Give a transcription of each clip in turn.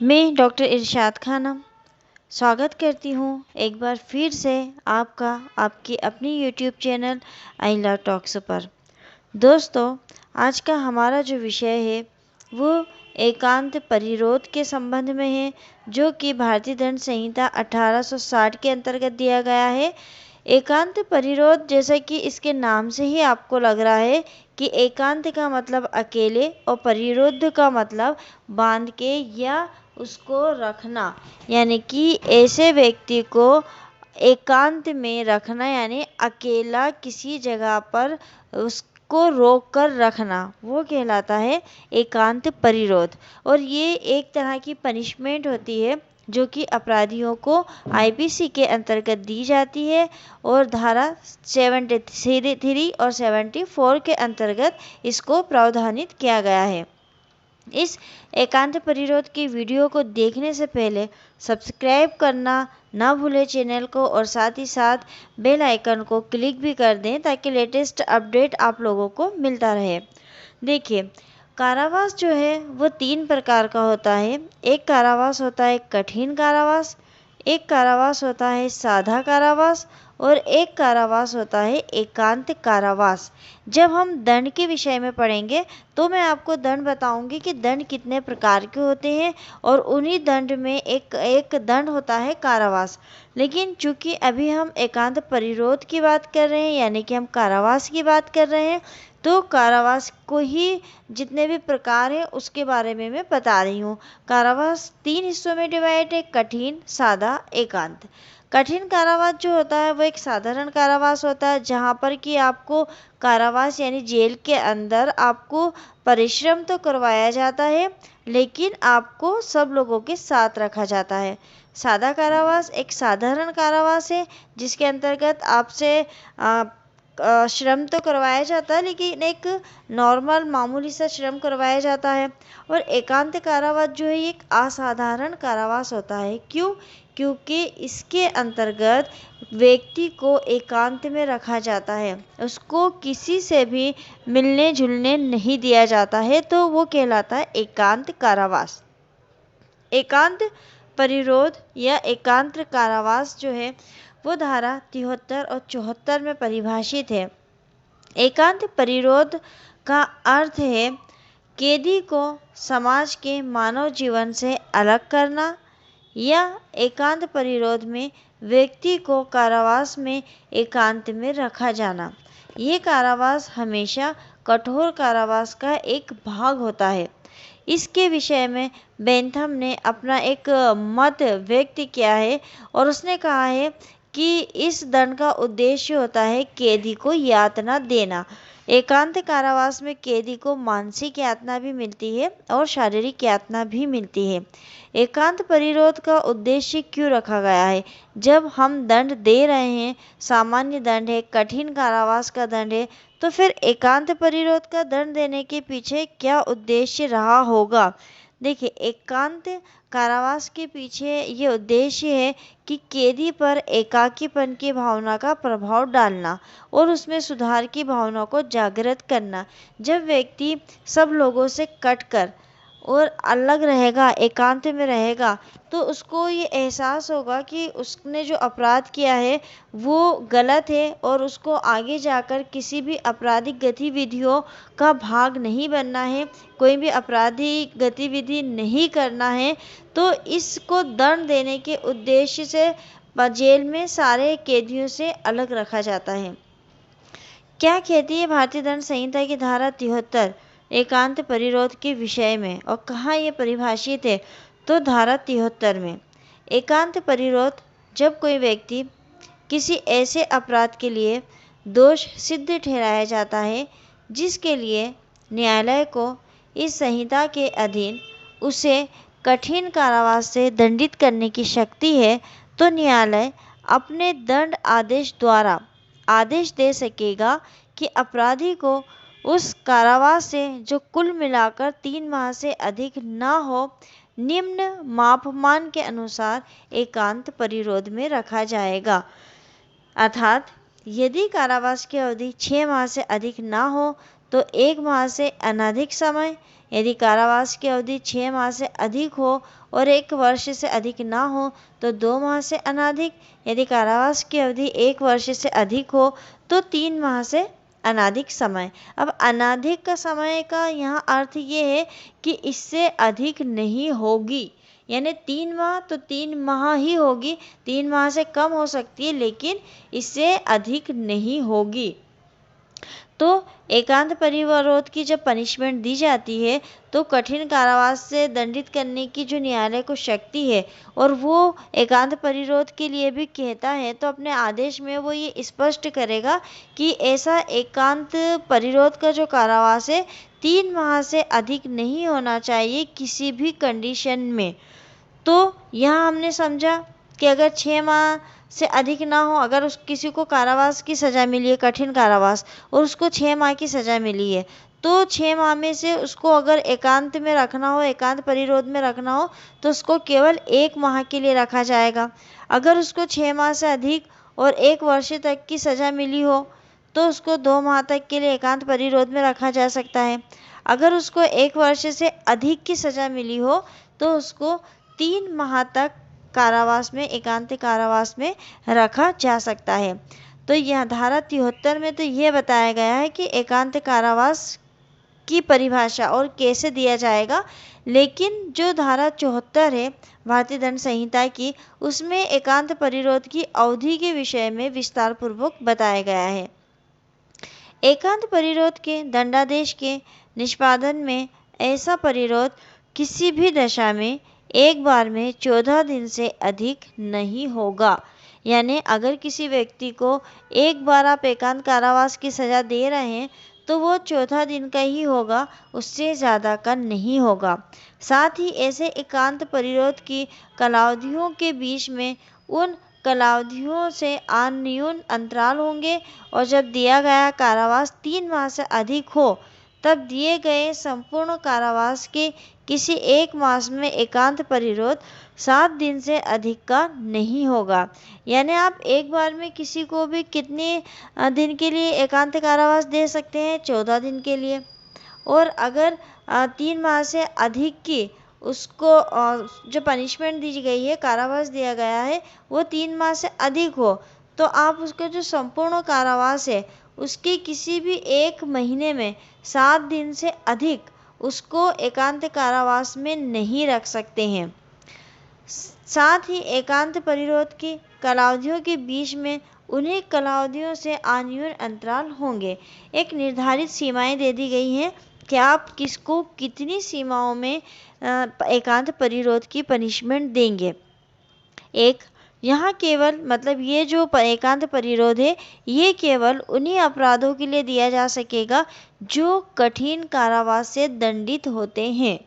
मैं डॉक्टर इरशाद खानम स्वागत करती हूँ एक बार फिर से आपका आपकी अपनी यूट्यूब चैनल आइला टॉक्स पर। दोस्तों, आज का हमारा जो विषय है वो एकांत परिरोध के संबंध में है, जो कि भारतीय दंड संहिता 1860 के अंतर्गत दिया गया है। एकांत परिरोध, जैसा कि इसके नाम से ही आपको लग रहा है कि एकांत का मतलब अकेले और परिरोध का मतलब बांध के या उसको रखना, यानी कि ऐसे व्यक्ति को एकांत में रखना, यानी अकेला किसी जगह पर उसको रोक कर रखना, वो कहलाता है एकांत परिरोध। और ये एक तरह की पनिशमेंट होती है जो कि अपराधियों को आईपीसी के अंतर्गत दी जाती है और धारा 73 और 74 के अंतर्गत इसको प्रावधानित किया गया है। इस एकांत परिरोध की वीडियो को देखने से पहले सब्सक्राइब करना ना भूलें चैनल को, और साथ ही साथ बेल आइकन को क्लिक भी कर दें ताकि लेटेस्ट अपडेट आप लोगों को मिलता रहे। देखिए, कारावास जो है वो 3 प्रकार का होता है। एक कारावास होता है कठिन कारावास, एक कारावास होता है सादा कारावास और एक कारावास होता है एकांत कारावास। जब हम दंड के विषय में पढ़ेंगे तो मैं आपको दंड बताऊंगी कि दंड कितने प्रकार के होते हैं, और उन्हीं दंड में एक दंड होता है कारावास। लेकिन चूंकि अभी हम एकांत परिरोध की बात कर रहे हैं, यानी कि हम कारावास की बात कर रहे हैं, तो कारावास को ही जितने भी प्रकार हैं उसके बारे में मैं बता रही हूँ। कारावास 3 हिस्सों में डिवाइड है: कठिन, सादा, एकांत। कठिन कारावास जो होता है वो एक साधारण कारावास होता है, जहाँ पर कि आपको कारावास यानी जेल के अंदर आपको परिश्रम तो करवाया जाता है, लेकिन आपको सब लोगों के साथ रखा जाता है। सादा कारावास एक साधारण कारावास है जिसके अंतर्गत आपसे श्रम तो करवाया जाता है, लेकिन एक नॉर्मल मामूली सा श्रम करवाया जाता है। और एकांत कारावास जो है एक असाधारण कारावास होता है। क्यों? क्योंकि इसके अंतर्गत व्यक्ति को एकांत में रखा जाता है, उसको किसी से भी मिलने जुलने नहीं दिया जाता है, तो वो कहलाता है एकांत कारावास। एकांत परिरोध या एकांत कारावास जो है वो धारा 73 और 74 में परिभाषित है। एकांत परिरोध का अर्थ है कैदी को समाज के मानव जीवन से अलग करना, या एकांत परिरोध में व्यक्ति को कारावास में एकांत में रखा जाना। ये कारावास हमेशा कठोर कारावास का एक भाग होता है। इसके विषय में बेंथम ने अपना एक मत व्यक्त किया है और उसने कहा है कि इस दंड का उद्देश्य होता है कैदी को यातना देना। एकांत कारावास में कैदी को मानसिक यातना भी मिलती है और शारीरिक यातना भी मिलती है। एकांत परिरोध का उद्देश्य क्यों रखा गया है? जब हम दंड दे रहे हैं, सामान्य दंड है, कठिन कारावास का दंड है, तो फिर एकांत परिरोध का दंड देने के पीछे क्या उद्देश्य रहा होगा? देखिए, एकांत कारावास के पीछे ये उद्देश्य है कि कैदी पर एकाकीपन की भावना का प्रभाव डालना और उसमें सुधार की भावना को जागृत करना। जब व्यक्ति सब लोगों से कटकर और अलग रहेगा, एकांत में रहेगा, तो उसको ये एहसास होगा कि उसने जो अपराध किया है वो गलत है और उसको आगे जाकर किसी भी आपराधिक गतिविधियों का भाग नहीं बनना है, कोई भी आपराधिक गतिविधि नहीं करना है। तो इसको दंड देने के उद्देश्य से जेल में सारे कैदियों से अलग रखा जाता है। क्या कहती है भारतीय दंड संहिता की धारा 73 एकांत परिरोध के विषय में, और कहाँ ये परिभाषित है? तो धारा 73 में एकांत परिरोध, जब कोई व्यक्ति किसी ऐसे अपराध के लिए दोष सिद्ध ठहराया जाता है जिसके लिए न्यायालय को इस संहिता के अधीन उसे कठिन कारावास से दंडित करने की शक्ति है, तो न्यायालय अपने दंड आदेश द्वारा आदेश दे सकेगा कि अपराधी को उस कारावास से, जो कुल मिलाकर 3 माह से अधिक न हो, निम्न मापमान के अनुसार एकांत परिरोध में रखा जाएगा। अर्थात यदि कारावास की अवधि 6 माह से अधिक न हो तो 1 माह से अनधिक समय, यदि कारावास की अवधि 6 माह से अधिक हो और 1 वर्ष से अधिक ना हो तो 2 माह से अनधिक, यदि कारावास की अवधि 1 वर्ष से अधिक हो तो 3 माह से अनधिक समय। अब अनधिक का समय का यहाँ अर्थ ये है कि इससे अधिक नहीं होगी, यानी 3 माह तो 3 माह ही होगी, 3 माह से कम हो सकती है लेकिन इससे अधिक नहीं होगी। तो एकांत परिवरोध की जब पनिशमेंट दी जाती है तो कठिन कारावास से दंडित करने की जो न्यायालय को शक्ति है और वो एकांत परिरोध के लिए भी कहता है, तो अपने आदेश में वो ये स्पष्ट करेगा कि ऐसा एकांत परिरोध का जो कारावास है 3 माह से अधिक नहीं होना चाहिए किसी भी कंडीशन में। तो यहाँ हमने समझा कि अगर 6 माह से अधिक ना हो, अगर उस किसी को कारावास की सज़ा मिली है, कठिन कारावास, और उसको 6 माह की सज़ा मिली है, तो 6 माह में से उसको अगर एकांत में रखना हो, एकांत परिरोध में रखना हो तो उसको केवल 1 माह के लिए रखा जाएगा। अगर उसको 6 माह से अधिक और 1 वर्ष तक की सज़ा मिली हो तो उसको 2 माह तक के लिए एकांत परिरोध में रखा जा सकता है। अगर उसको 1 वर्ष से अधिक की सज़ा मिली हो तो उसको 3 माह तक कारावास में, एकांत कारावास में रखा जा सकता है। तो यह धारा 73 में तो ये बताया गया है कि एकांत कारावास की परिभाषा और कैसे दिया जाएगा, लेकिन जो धारा 74 है भारतीय दंड संहिता की, उसमें एकांत परिरोध की अवधि के विषय में विस्तार पूर्वक बताया गया है। एकांत परिरोध के दंडादेश के निष्पादन में ऐसा परिरोध किसी भी दशा में एक बार में 14 दिन से अधिक नहीं होगा। यानी अगर किसी व्यक्ति को एक बार आप एकांत कारावास की सज़ा दे रहे हैं तो वो 14 दिन का ही होगा, उससे ज़्यादा का नहीं होगा। साथ ही ऐसे एकांत परिरोध की कालावधियों के बीच में उन कालावधियों से अन्यून अंतराल होंगे और जब दिया गया कारावास 3 माह से अधिक हो तब दिए गए संपूर्ण कारावास के किसी एक मास में एकांत परिरोध 7 दिन से अधिक का नहीं होगा। यानी आप एक बार में किसी को भी कितने दिन के लिए एकांत कारावास दे सकते हैं? 14 दिन के लिए। और अगर 3 माह से अधिक की उसको जो पनिशमेंट दी गई है, कारावास दिया गया है, वो 3 माह से अधिक हो तो आप उसका जो संपूर्ण कारावास है उसके किसी भी एक महीने में 7 दिन से अधिक उसको एकांत कारावास में नहीं रख सकते हैं। साथ ही एकांत परिरोध की कालावधियों के बीच में उन्हीं कालावधियों से अन्यून अंतराल होंगे। एक निर्धारित सीमाएं दे दी गई हैं कि आप किसको कितनी सीमाओं में एकांत परिरोध की पनिशमेंट देंगे। एक यहाँ केवल मतलब ये जो एकांत परिरोध है ये केवल उन्हीं अपराधों के लिए दिया जा सकेगा जो कठिन कारावास से दंडित होते हैं।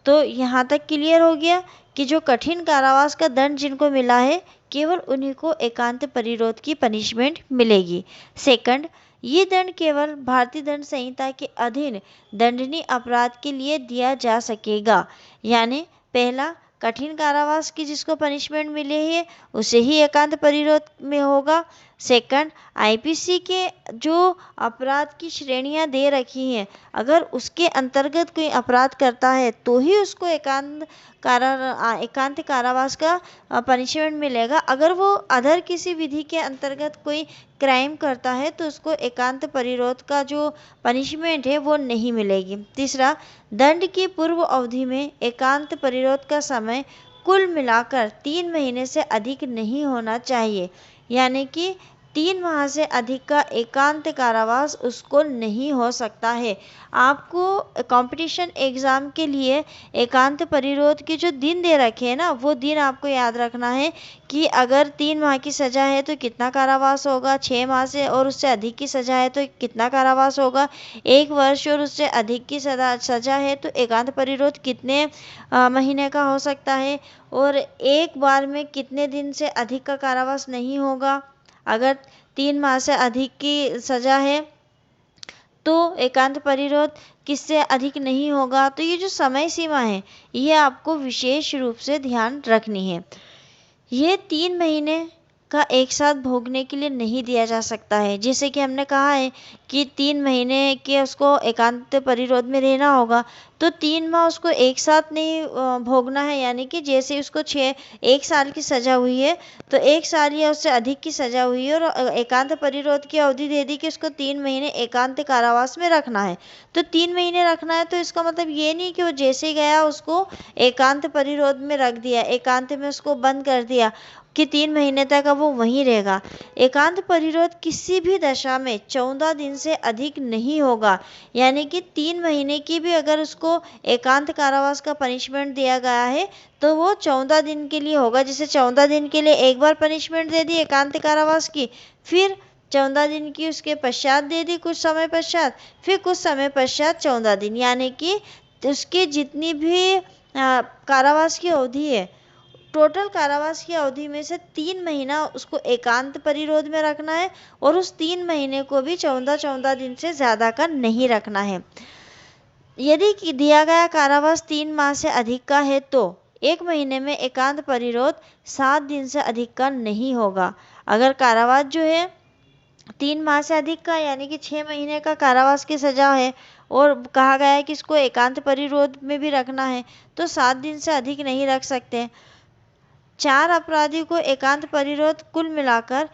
तो यहाँ तक क्लियर हो गया कि जो कठिन कारावास का दंड जिनको मिला है केवल उन्हीं को एकांत परिरोध की पनिशमेंट मिलेगी। सेकंड, ये दंड केवल भारतीय दंड संहिता के अधीन दंडनीय अपराध के लिए दिया जा सकेगा। यानी पहला, कठिन कारावास की जिसको पनिशमेंट मिली है उसे ही एकांत परिरोध में होगा। सेकंड, आईपीसी के जो अपराध की श्रेणियां दे रखी हैं अगर उसके अंतर्गत कोई अपराध करता है तो ही उसको एकांत कारावास का पनिशमेंट मिलेगा। अगर वो अदर किसी विधि के अंतर्गत कोई क्राइम करता है तो उसको एकांत परिरोध का जो पनिशमेंट है वो नहीं मिलेगी। तीसरा, दंड की पूर्व अवधि में एकांत परिरोध का समय कुल मिलाकर 3 महीने से अधिक नहीं होना चाहिए। यानी कि 3 माह से अधिक का एकांत कारावास उसको नहीं हो सकता है। आपको कंपटीशन एग्ज़ाम के लिए एकांत परिरोध के जो दिन दे रखे हैं ना, वो दिन आपको याद रखना है कि अगर 3 माह की सज़ा है तो कितना कारावास होगा, 6 माह से और उससे अधिक की सज़ा है तो कितना कारावास होगा, 1 वर्ष और उससे अधिक की सज़ा है तो एकांत परिरोध कितने महीने का हो सकता है और एक बार में कितने दिन से अधिक का कारावास नहीं होगा। अगर 3 माह से अधिक की सज़ा है तो एकांत परिरोध किससे अधिक नहीं होगा। तो ये जो समय सीमा है ये आपको विशेष रूप से ध्यान रखनी है। ये 3 महीने का एक साथ भोगने के लिए नहीं दिया जा सकता है। जैसे कि हमने कहा है कि 3 महीने के उसको एकांत परिरोध में रहना होगा, तो 3 माह उसको एक साथ नहीं भोगना है। यानी कि जैसे उसको 1 साल की सज़ा हुई है, तो 1 साल या उससे अधिक की सज़ा हुई है और एकांत परिरोध की अवधि दे दी कि उसको 3 महीने एकांत कारावास में रखना है। तो 3 महीने रखना है, तो इसका मतलब ये नहीं कि वो जैसे गया उसको एकांत परिरोध में रख दिया, एकांत में उसको बंद कर दिया कि 3 महीने तक अब वो वहीं रहेगा। एकांत परिरोध किसी भी दशा में 14 दिन से अधिक नहीं होगा। यानी कि 3 महीने की भी अगर उसको एकांत कारावास का पनिशमेंट दिया गया है, तो वो 14 दिन के लिए होगा। जैसे 14 दिन के लिए एक बार पनिशमेंट दे दी एकांत कारावास की, फिर 14 दिन की उसके पश्चात दे दी कुछ समय पश्चात, फिर कुछ समय पश्चात 14 दिन, यानी कि उसकी जितनी भी कारावास की अवधि है, टोटल कारावास की अवधि में से 3 महीना उसको एकांत परिरोध में रखना है और उस 3 महीने को भी 14-14 दिन से ज़्यादा का नहीं रखना है। यदि दिया गया कारावास 3 माह से अधिक का है, तो 1 महीने में एकांत परिरोध 7 दिन से अधिक का नहीं होगा। अगर कारावास जो है 3 माह से अधिक का, यानी कि 6 महीने का कारावास की सज़ा है और कहा गया है कि इसको एकांत परिरोध में भी रखना है, तो 7 दिन से अधिक नहीं रख सकते। 4 अपराधी को एकांत परिरोध कुल मिलाकर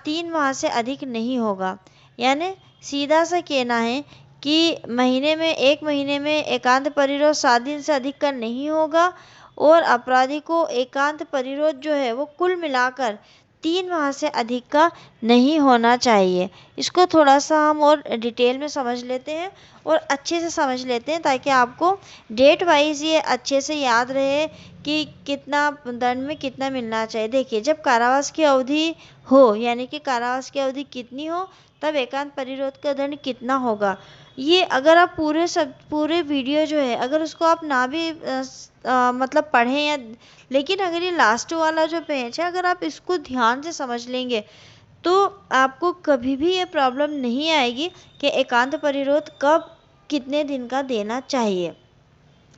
3 माह से अधिक नहीं होगा। यानी सीधा सा कहना है कि 1 महीने में एकांत परिरोध 7 दिन से अधिक का नहीं होगा और अपराधी को एकांत परिरोध जो है वो कुल मिलाकर 3 माह से अधिक का नहीं होना चाहिए। इसको थोड़ा सा हम और डिटेल में समझ लेते हैं और अच्छे से समझ लेते हैं, ताकि आपको डेट वाइज ये अच्छे से याद रहे कि कितना दंड में कितना मिलना चाहिए। देखिए, जब कारावास की अवधि हो, यानी कि कारावास की अवधि कितनी हो, तब एकांत परिरोध का दंड कितना होगा। ये अगर आप पूरे वीडियो जो है, अगर उसको आप ना भी मतलब पढ़ें या, लेकिन अगर ये लास्ट वाला जो पेज है, अगर आप इसको ध्यान से समझ लेंगे, तो आपको कभी भी ये प्रॉब्लम नहीं आएगी कि एकांत परिरोध कब कितने दिन का देना चाहिए।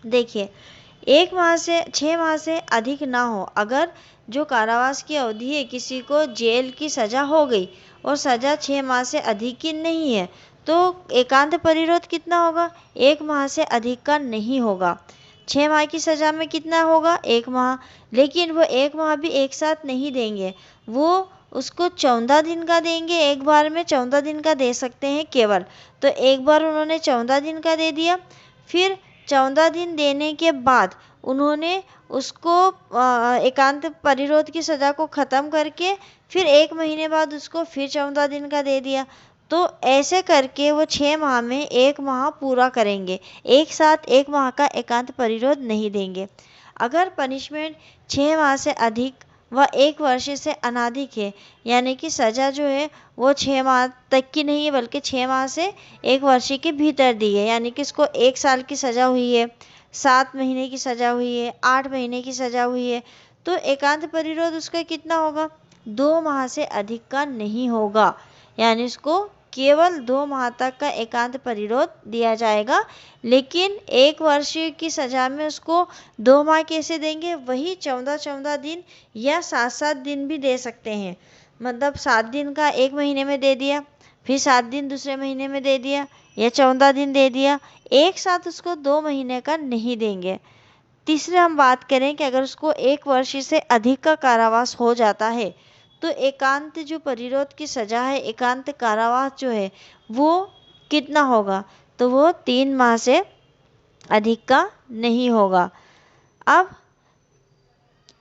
देखिए, 1 माह से 6 माह से अधिक ना हो। अगर जो कारावास की अवधि है, किसी को जेल की सज़ा हो गई और सज़ा 6 माह से अधिक की नहीं है, तो एकांत परिरोध कितना होगा? 1 माह से अधिक का नहीं होगा। 6 माह की सज़ा में कितना होगा? 1 माह। लेकिन वो 1 माह भी एक साथ नहीं देंगे, वो उसको 14 दिन का देंगे। एक बार में 14 दिन का दे सकते हैं केवल। तो एक बार उन्होंने 14 दिन का दे दिया, फिर 14 दिन देने के बाद उन्होंने उसको एकांत परिरोध की सज़ा को ख़त्म करके फिर 1 महीने बाद उसको फिर 14 दिन का दे दिया। तो ऐसे करके वो 6 माह में 1 माह पूरा करेंगे। एक साथ 1 माह का एकांत परिरोध नहीं देंगे। अगर पनिशमेंट 6 माह से अधिक व 1 वर्ष से अनाधिक है, यानी कि सज़ा जो है वो 6 माह तक की नहीं है, बल्कि 6 माह से 1 वर्ष के भीतर दी है। यानी कि इसको 1 साल की सज़ा हुई है, 7 महीने की सज़ा हुई है, 8 महीने की सज़ा हुई है, तो एकांत परिरोध उसका कितना होगा? 2 माह से अधिक का नहीं होगा। यानी इसको केवल 2 माह तक का एकांत परिरोध दिया जाएगा। लेकिन 1 वर्ष की सज़ा में उसको 2 माह कैसे देंगे? वही 14-14 दिन या 7-7 दिन भी दे सकते हैं। मतलब 7 दिन का 1 महीने में दे दिया, फिर 7 दिन दूसरे महीने में दे दिया, या 14 दिन दे दिया। एक साथ उसको 2 महीने का नहीं देंगे। तीसरे हम बात करें कि अगर उसको 1 वर्ष से अधिक का कारावास हो जाता है, तो एकांत जो परिरोध की सज़ा है, एकांत कारावास जो है वो कितना होगा? तो वो 3 माह से अधिक का नहीं होगा। अब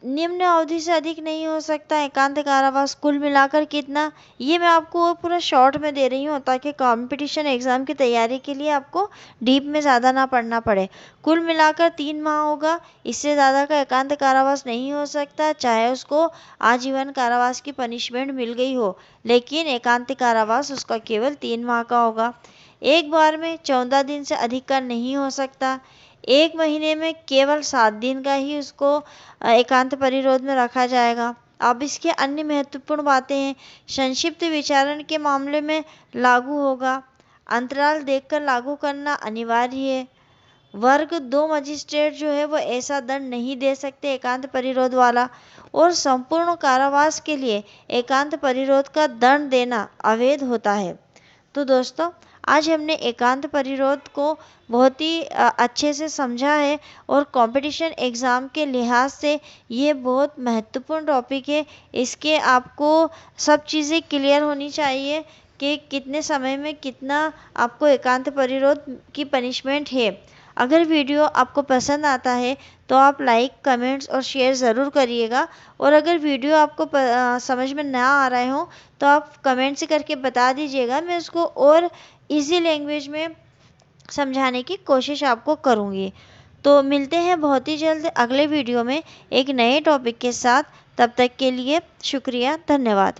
निम्न अवधि से अधिक नहीं हो सकता एकांत कारावास, कुल मिलाकर कितना? ये मैं आपको पूरा शॉर्ट में दे रही हूँ, ताकि कंपटीशन एग्ज़ाम की तैयारी के लिए आपको डीप में ज़्यादा ना पढ़ना पड़े। कुल मिलाकर 3 माह होगा। इससे ज़्यादा का एकांत कारावास नहीं हो सकता, चाहे उसको आजीवन कारावास की पनिशमेंट मिल गई हो, लेकिन एकांत कारावास उसका केवल 3 माह का होगा। एक बार में 14 दिन से अधिक का नहीं हो सकता। 1 महीने में केवल 7 दिन का ही उसको एकांत परिरोध में रखा जाएगा। अब इसके अन्य महत्वपूर्ण बातें हैं। संक्षिप्त विचारण के मामले में लागू होगा। अंतराल देखकर लागू करना अनिवार्य है। वर्ग 2 मजिस्ट्रेट जो है वो ऐसा दंड नहीं दे सकते एकांत परिरोध वाला, और संपूर्ण कारावास के लिए एकांत परिरोध का दंड देना अवैध होता है। तो दोस्तों, आज हमने एकांत परिरोध को बहुत ही अच्छे से समझा है, और कंपटीशन एग्ज़ाम के लिहाज से ये बहुत महत्वपूर्ण टॉपिक है। इसके आपको सब चीज़ें क्लियर होनी चाहिए कि कितने समय में कितना आपको एकांत परिरोध की पनिशमेंट है। अगर वीडियो आपको पसंद आता है तो आप लाइक, कमेंट्स और शेयर ज़रूर करिएगा, और अगर वीडियो आपको समझ में ना आ रहे हो तो आप कमेंट से करके बता दीजिएगा, मैं उसको और इजी लैंग्वेज में समझाने की कोशिश आपको करूँगी। तो मिलते हैं बहुत ही जल्द अगले वीडियो में एक नए टॉपिक के साथ। तब तक के लिए शुक्रिया, धन्यवाद।